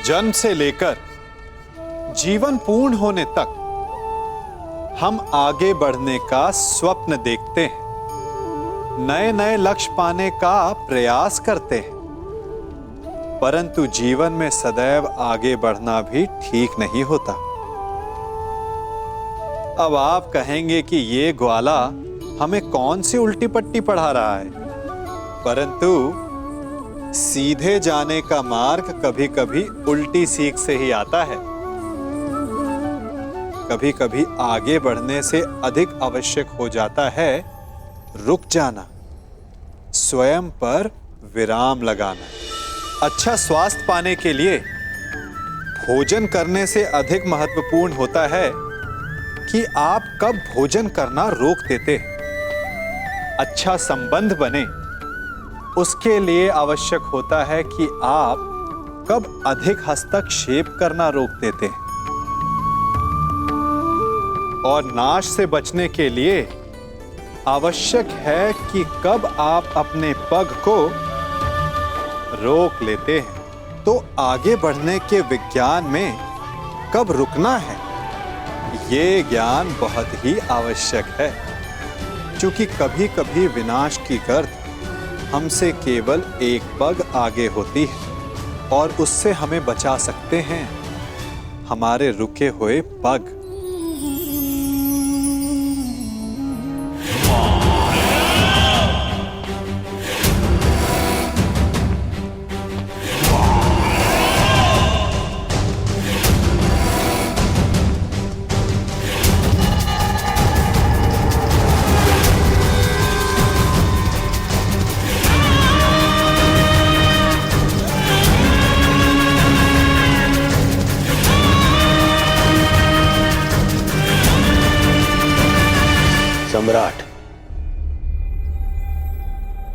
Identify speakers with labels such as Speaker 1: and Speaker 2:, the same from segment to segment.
Speaker 1: जन्म से लेकर जीवन पूर्ण होने तक हम आगे बढ़ने का स्वप्न देखते हैं, नए नए लक्ष्य पाने का प्रयास करते हैं, परंतु जीवन में सदैव आगे बढ़ना भी ठीक नहीं होता। अब आप कहेंगे कि ये ग्वाला हमें कौन सी उल्टी पट्टी पढ़ा रहा है, परंतु सीधे जाने का मार्ग कभी कभी उल्टी सीख से ही आता है। कभी कभी आगे बढ़ने से अधिक आवश्यक हो जाता है रुक जाना, स्वयं पर विराम लगाना। अच्छा स्वास्थ्य पाने के लिए भोजन करने से अधिक महत्वपूर्ण होता है कि आप कब भोजन करना रोक देते हैं। अच्छा संबंध बने उसके लिए आवश्यक होता है कि आप कब अधिक हस्तक्षेप करना रोक देते हैं। और नाश से बचने के लिए आवश्यक है कि कब आप अपने पग को रोक लेते हैं। तो आगे बढ़ने के विज्ञान में कब रुकना है, ये ज्ञान बहुत ही आवश्यक है, क्योंकि कभी कभी विनाश की गर्द हमसे केवल एक पग आगे होती है और उससे हमें बचा सकते हैं हमारे रुके हुए पग।
Speaker 2: सम्राट,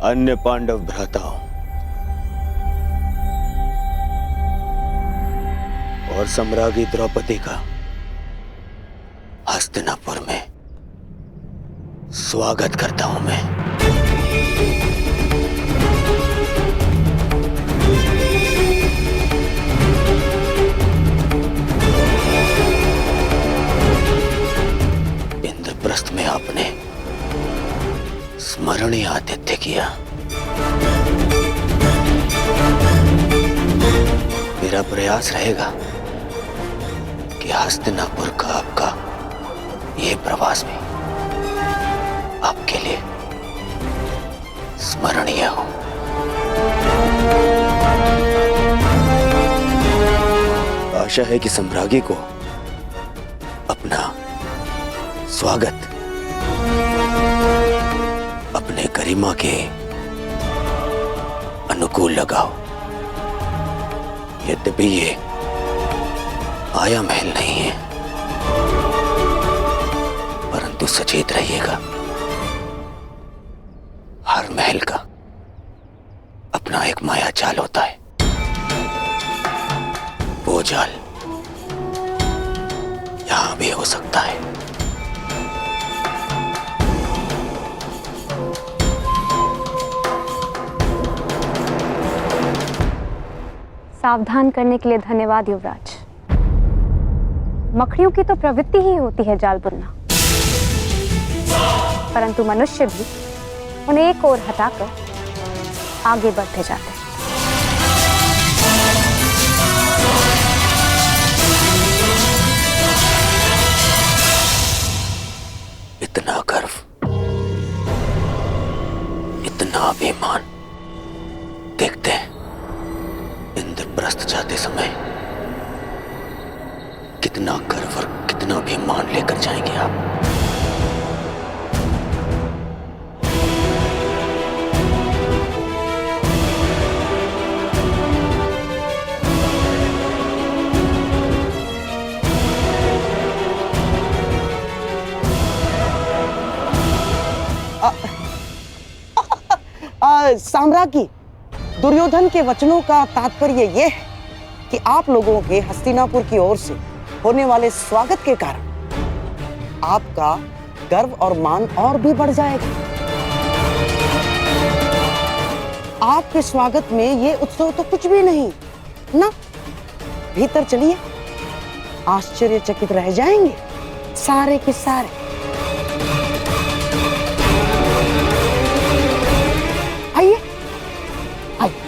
Speaker 2: अन्य पांडव भ्राताओं और सम्राज्ञी द्रौपदी का हस्तिनापुर में स्वागत करता हूं मैं। इंद्रप्रस्थ में आपने स्मरणीय आतिथ्य किया। मेरा प्रयास रहेगा कि हस्तिनापुर का आपका यह प्रवास भी आपके लिए स्मरणीय हो। आशा है कि सम्राज्ञी को अपना स्वागत अपने गरिमा के अनुकूल लगाओ। यद्यपि ये आया महल नहीं है, परंतु सचेत रहिएगा, हर महल का अपना एक माया जाल होता है। वो जाल यहां भी हो सकता है।
Speaker 3: सावधान करने के लिए धन्यवाद युवराज। मकड़ियों की तो प्रवृत्ति ही होती है जाल बुनना, परंतु मनुष्य भी उन्हें एक ओर हटाकर आगे बढ़ते जाते हैं।
Speaker 2: इतना गर्व, इतना अभिमान, देखते हैं इंद्रप्रस्थ जाते समय कितना गर्व और कितना अभिमान लेकर जाएंगे आप।
Speaker 4: साम्राज्ञी, दुर्योधन के वचनों का तात्पर्य यह है कि आप लोगों के हस्तिनापुर की ओर से होने वाले स्वागत के कारण आपका गर्व और मान और भी बढ़ जाएगा। आपके स्वागत में ये उत्सव तो कुछ भी नहीं ना, भीतर चलिए, आश्चर्यचकित रह जाएंगे सारे के सारे। आइए आइए।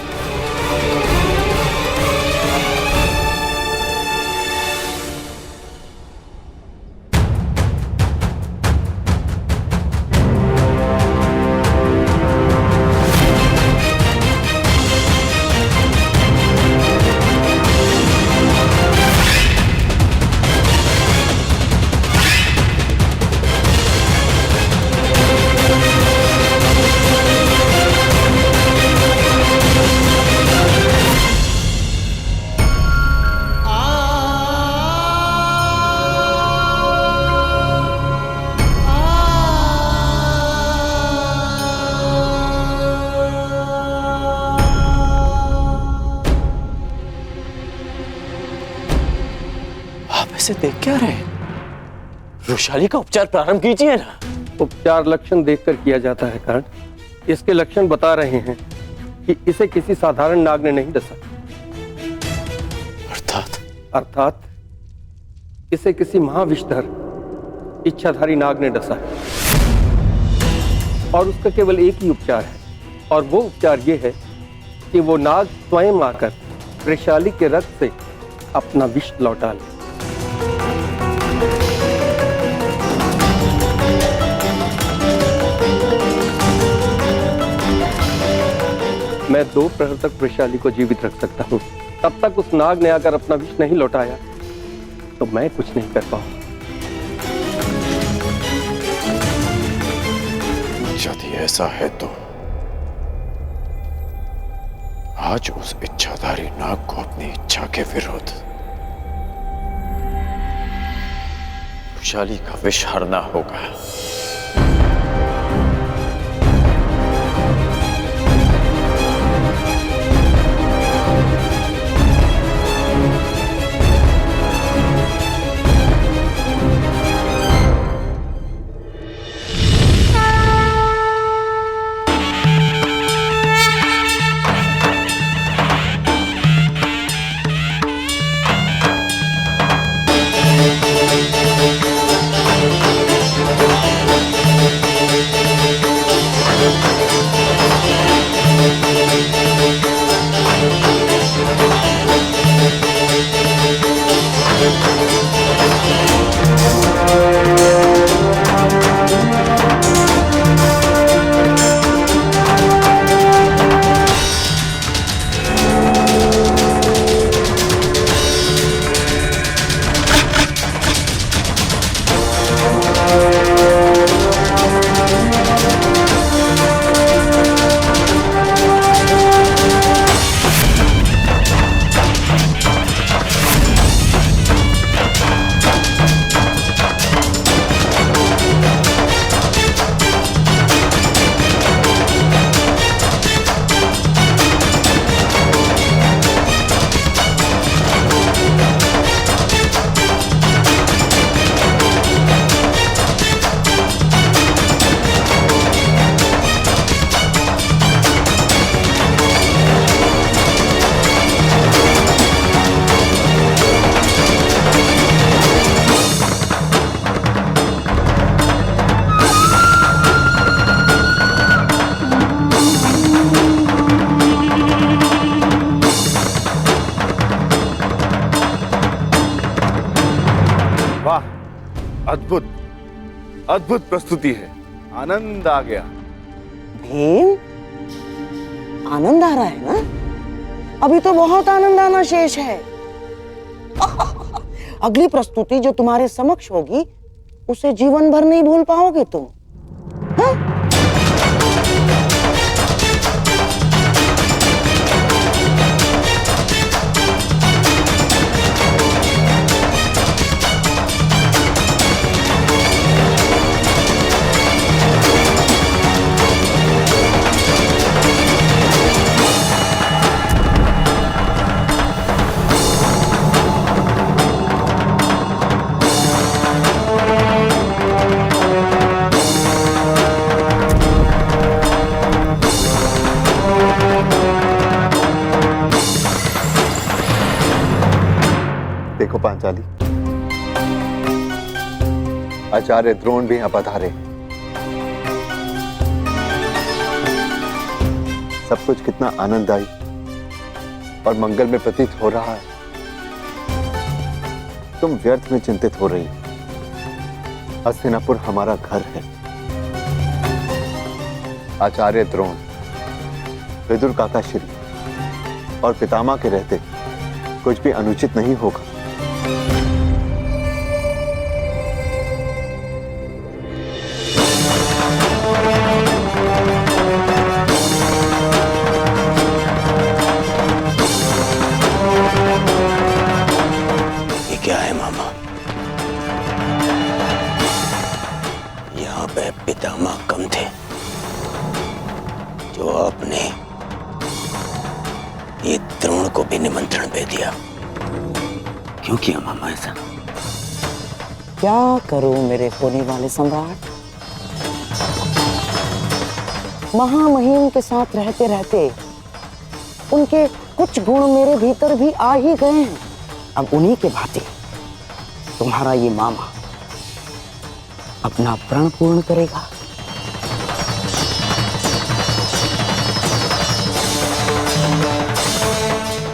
Speaker 2: इसे देख क्या रहे? वृषाली का उपचार प्रारंभ कीजिए ना।
Speaker 5: उपचार लक्षण देखकर किया जाता है कर्ण। इसके लक्षण बता रहे हैं कि इसे किसी साधारण नाग ने नहीं डसा। अर्थात इसे किसी महाविषधर इच्छाधारी नाग ने डसा है और उसका केवल एक ही उपचार है, और वो उपचार ये है कि वो नाग स्वयं आकर वृषाली के रक्त से अपना विष लौटा ले। मैं 2 प्रहर तक वृषाली को जीवित रख सकता हूँ। तब तक उस नाग ने अगर अपना विष नहीं लौटाया तो मैं कुछ नहीं कर पाऊंगा।
Speaker 2: यदि ऐसा है तो आज उस इच्छाधारी नाग को अपनी इच्छा के विरुद्ध वृषाली का विष हरना होगा।
Speaker 6: अद्भुत अद्भुत प्रस्तुति है, आनंद आ गया।
Speaker 4: भीम, आनंद आ रहा है ना? अभी तो बहुत आनंद आना शेष है। अगली प्रस्तुति जो तुम्हारे समक्ष होगी उसे जीवन भर नहीं भूल पाओगे तुम। हाँ?
Speaker 1: देखो पांचाली, आचार्य द्रोण भी यहां पधारे। सब कुछ कितना आनंददायी और मंगल में प्रतीत हो रहा है। तुम व्यर्थ में चिंतित हो रही हो। हस्तिनापुर हमारा घर है। आचार्य द्रोण, विदुर काकाश्री और पितामह के रहते कुछ भी अनुचित नहीं होगा।
Speaker 2: ये क्या है मामा? यहाँ पे पितामह कम थे जो आपने ये द्रोण को भी निमंत्रण दे दिया। क्यों किया मामा ऐसा?
Speaker 4: क्या करूं मेरे होने वाले सम्राट? महामहिम के साथ रहते रहते उनके कुछ गुण मेरे भीतर भी आ ही गए हैं। अब उन्हीं के भांति तुम्हारा ये मामा अपना प्रण पूर्ण करेगा।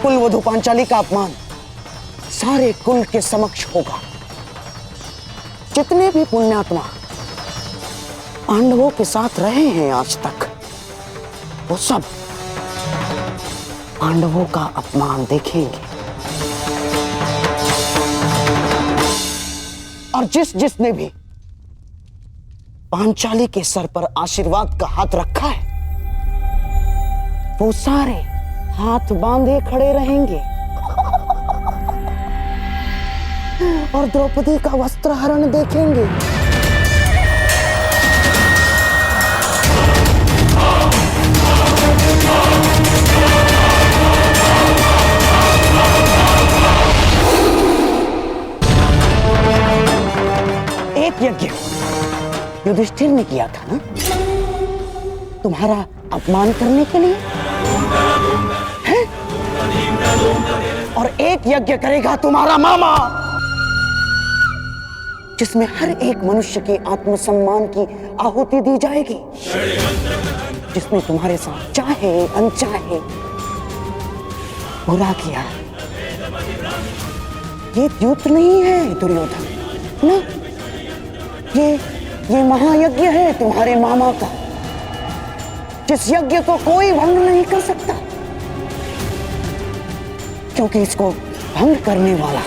Speaker 4: कुलवधु पांचाली का अपमान सारे कुल के समक्ष होगा। जितने भी पुण्यात्मा पांडवों के साथ रहे हैं आज तक, वो सब पांडवों का अपमान देखेंगे। और जिसने भी पांचाली के सर पर आशीर्वाद का हाथ रखा है, वो सारे हाथ बांधे खड़े रहेंगे और द्रौपदी का वस्त्र हरण देखेंगे। एक यज्ञ युधिष्ठिर ने किया था ना, तुम्हारा अपमान करने के लिए है? और एक यज्ञ करेगा तुम्हारा मामा, जिसमें हर एक मनुष्य के आत्मसम्मान की आहुति दी जाएगी, जिसने तुम्हारे साथ चाहे अनचाहे बुरा किया। ये द्यूत नहीं है दुर्योधन ना, ये महायज्ञ है तुम्हारे मामा का, जिस यज्ञ को कोई भंग नहीं कर सकता, क्योंकि इसको भंग करने वाला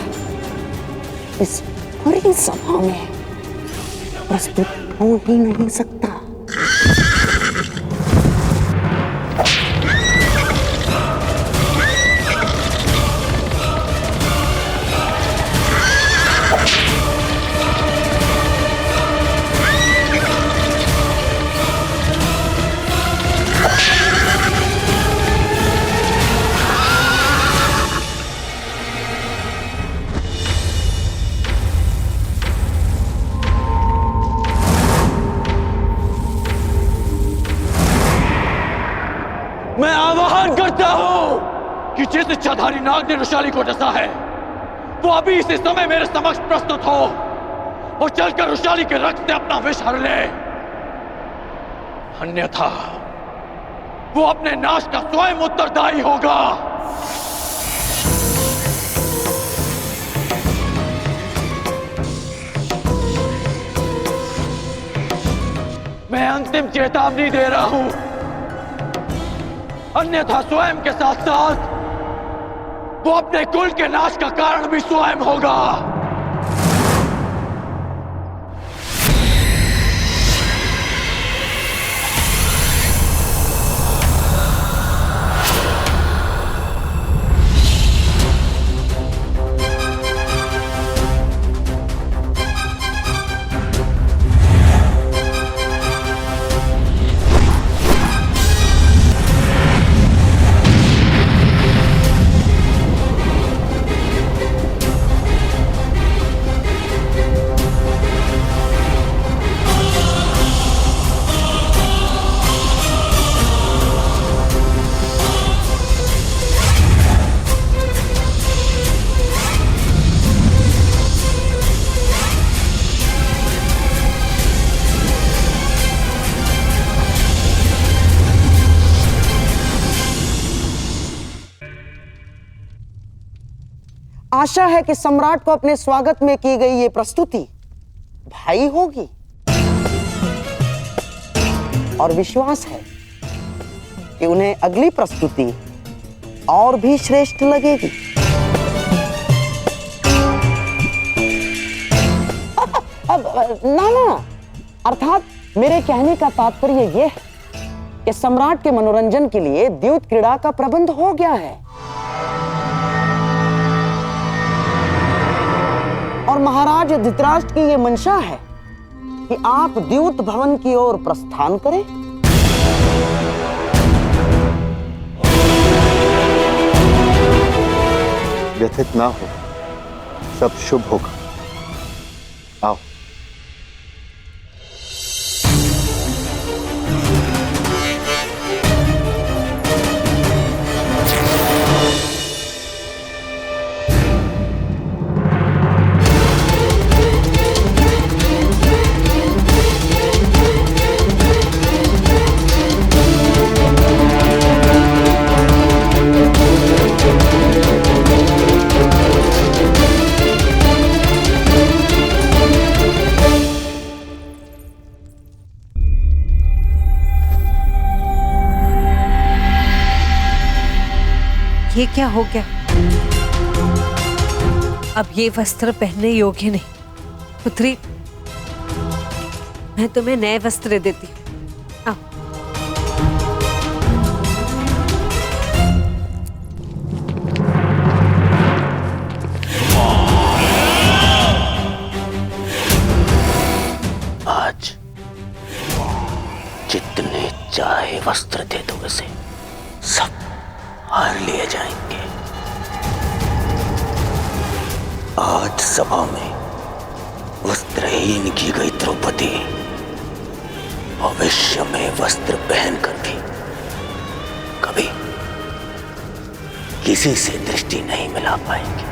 Speaker 4: इस बड़ी सभा में प्रस्तुत हो ही नहीं सकता।
Speaker 7: मैं आह्वान करता हूं कि जिस इच्छाधारी नाग ने रुशाली को डसा है, वो अभी इसी समय मेरे समक्ष प्रस्तुत हो और चलकर रुशाली के रक्त से अपना विष हर ले। अन्यथा वो अपने नाश का स्वयं उत्तरदायी होगा। मैं अंतिम चेतावनी दे रहा हूं, अन्यथा स्वयं के साथ साथ वो अपने कुल के नाश का कारण भी स्वयं होगा।
Speaker 4: आशा है कि सम्राट को अपने स्वागत में की गई ये प्रस्तुति भाई होगी और विश्वास है कि उन्हें अगली प्रस्तुति और भी श्रेष्ठ लगेगी। अब ना, अर्थात मेरे कहने का तात्पर्य यह है कि सम्राट के मनोरंजन के लिए द्यूत क्रीड़ा का प्रबंध हो गया है और महाराज धृतराष्ट्र की यह मंशा है कि आप द्यूत भवन की ओर प्रस्थान करें।
Speaker 6: व्यथित ना हो, सब शुभ होगा। आओ।
Speaker 8: ये क्या हो गया? अब ये वस्त्र पहनने योग्य नहीं। पुत्री, मैं तुम्हें नए वस्त्र देती हूँ। आओ।
Speaker 2: आज जितने चाहे वस्त्र दे दो उसे, सब हार लिए जाएंगे। आज सभा में वस्त्रहीन की गई द्रौपदी भविष्य में वस्त्र पहनकर भी कभी किसी से दृष्टि नहीं मिला पाएंगी।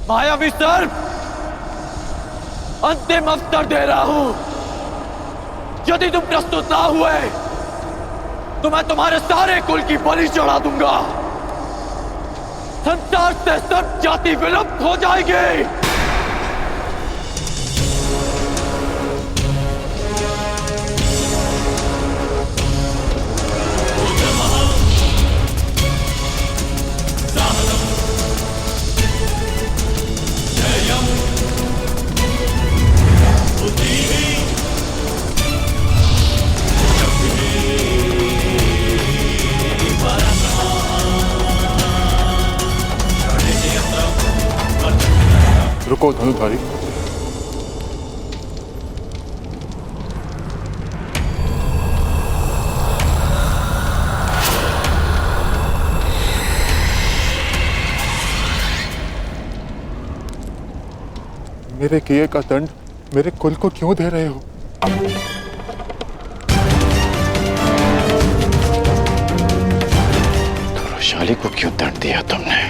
Speaker 7: मायावी सर्प, अंतिम अवसर दे रहा हूं। यदि तुम प्रस्तुत ना हुए तो मैं तुम्हारे सारे कुल की बलि चढ़ा दूंगा। संसार से सब जाति विलुप्त हो जाएगी।
Speaker 9: रुको धनुधारी, मेरे किए का दंड मेरे कुल को क्यों दे रहे हो?
Speaker 2: वैशाली को क्यों दंड दिया तुमने?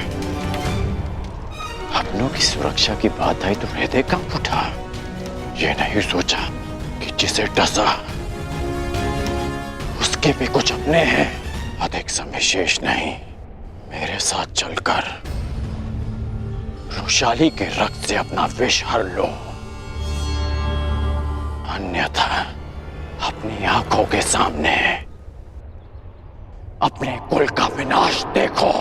Speaker 2: अपनों की सुरक्षा की बात आई तो हृदय कब उठा? ये नहीं सोचा कि जिसे डसा उसके भी कुछ अपने हैं। अधिक समय शेष नहीं, मेरे साथ चलकर वैशाली के रक्त से अपना विष हर लो, अन्यथा अपनी आंखों के सामने अपने कुल का विनाश देखो।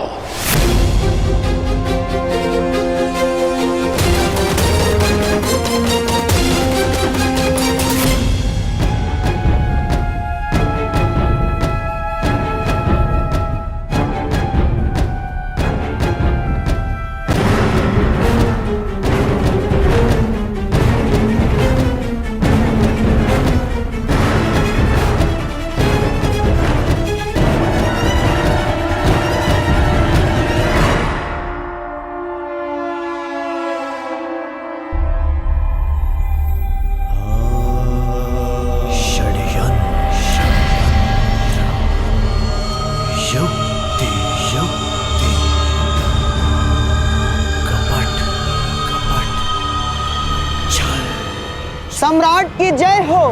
Speaker 4: सम्राट की जय हो।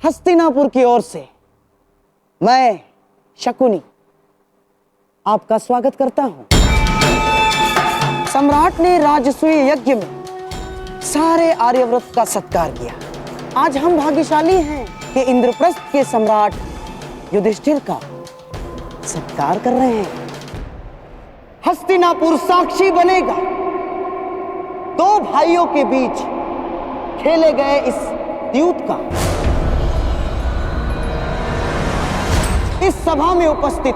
Speaker 4: हस्तिनापुर की ओर से मैं शकुनी आपका स्वागत करता हूं। सम्राट ने राजसूय यज्ञ में सारे आर्यव्रत का सत्कार किया। आज हम भाग्यशाली हैं कि इंद्रप्रस्थ के सम्राट युधिष्ठिर का सत्कार कर रहे हैं। हस्तिनापुर साक्षी बनेगा दो भाइयों के बीच खेले गए इस युद्ध का। इस सभा में उपस्थित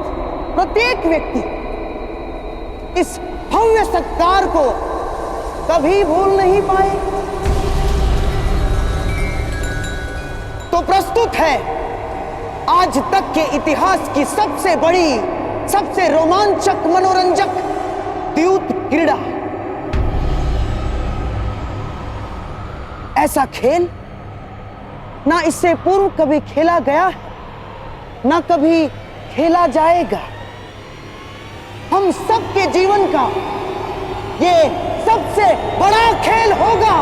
Speaker 4: प्रत्येक व्यक्ति इस भव्य सत्कार को कभी भूल नहीं पाए। तो प्रस्तुत है आज तक के इतिहास की सबसे बड़ी, सबसे रोमांचक, मनोरंजक द्यूत क्रीड़ा। ऐसा खेल ना इससे पूर्व कभी खेला गया है, ना कभी खेला जाएगा। हम सबके जीवन का ये सबसे बड़ा खेल होगा।